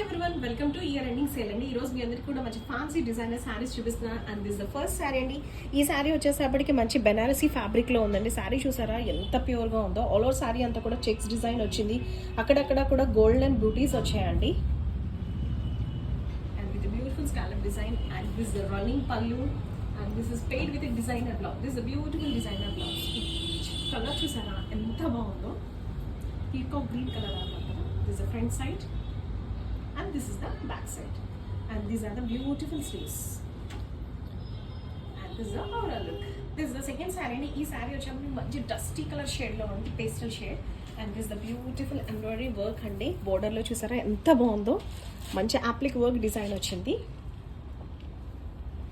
Everyone, welcome to year ending sale అండి. ఈ రోజు మీ అందరికీ కూడా మంచి ఫ్యాన్సీ డిజైనర్ శారీస్ చూపిస్తున్నాను. And this the first sari అండి. ఈ శారీ వచ్చేసప్పటికి మంచి బెనారసీ ఫ్యాబ్రిక్ లో ఉందండి. శారీ చూసారా ఎంత ప్యూర్ గా ఉందో. ఆల్ ఓవర్ శారీ అంతా కూడా చెక్స్ డిజైన్ వచ్చింది. అక్కడక్కడ కూడా గోల్డెన్ బ్యూటీస్ వచ్చాయండి. And with beautiful scallop design and this the running pallu and this is paired with designer blouse. This the beautiful designer blouse. Colour చూసారా ఎంత బాగుందో. పీకాక్ గ్రీన్ కలర్ అన్నమాట. This the front side and this is the back side and these are the beautiful sleeves and this is the overall look. This is the second saree and ee saree vachappudu manchi dusty color shade lo undi, pastel shade and this is the beautiful embroidery work andi. Border lo chusara enta baagundo, manchi applique work design ochindi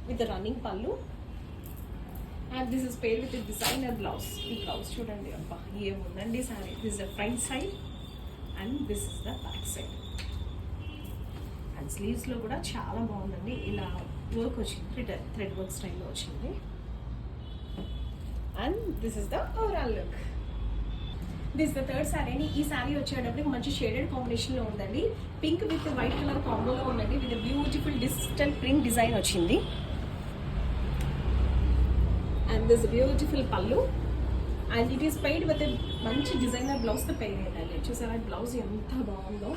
with the running pallu and this is paired with a designer blouse. Ee blouse chudandi abba em undandi saree. This is the front side and this is the back side. And స్లీవ్స్లో కూడా చాలా బాగుందండి. ఇలా work వచ్చింది, thread work స్టైల్లో వచ్చింది. And this is the overall look. This the third sari అండి. ఈ శారీ వచ్చేటప్పటికి మంచి షేడెడ్ కాంబినేషన్లో ఉందండి. పింక్ విత్ వైట్ కలర్ కాంబోలో ఉందండి. With beautiful digital print design వచ్చింది. And this beautiful pallu and it is paired with మంచి డిజైనర్ బ్లౌజ్తో పెయిడ్ అయ్యిందండి. చూసారా బ్లౌజ్ ఎంత బాగుందో.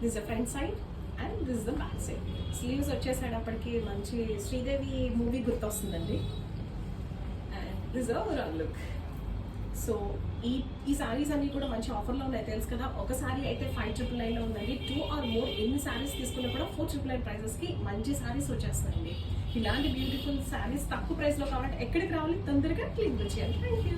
This the front side and this the back side. Sleeves వచ్చేసేటప్పటికి మంచి శ్రీదేవి మూవీ గుర్తొస్తుందండి. And this overall look. So ఈ సారీస్ అన్ని కూడా మంచి ఆఫర్లో ఉన్నాయి తెలుసు కదా. ఒక సారీ అయితే 5,999లో ఉందండి. 2 or more ఎన్ని సారీస్ తీసుకున్నా కూడా 4,999 ప్రైజెస్కి మంచి సారీస్ వచ్చేస్తాయండి. ఇలాంటి బ్యూటిఫుల్ సారీస్ తక్కువ ప్రైస్లో కావాలంటే ఎక్కడికి రావాలి, తొందరగా క్లిక్ చేయాలి. Thank you.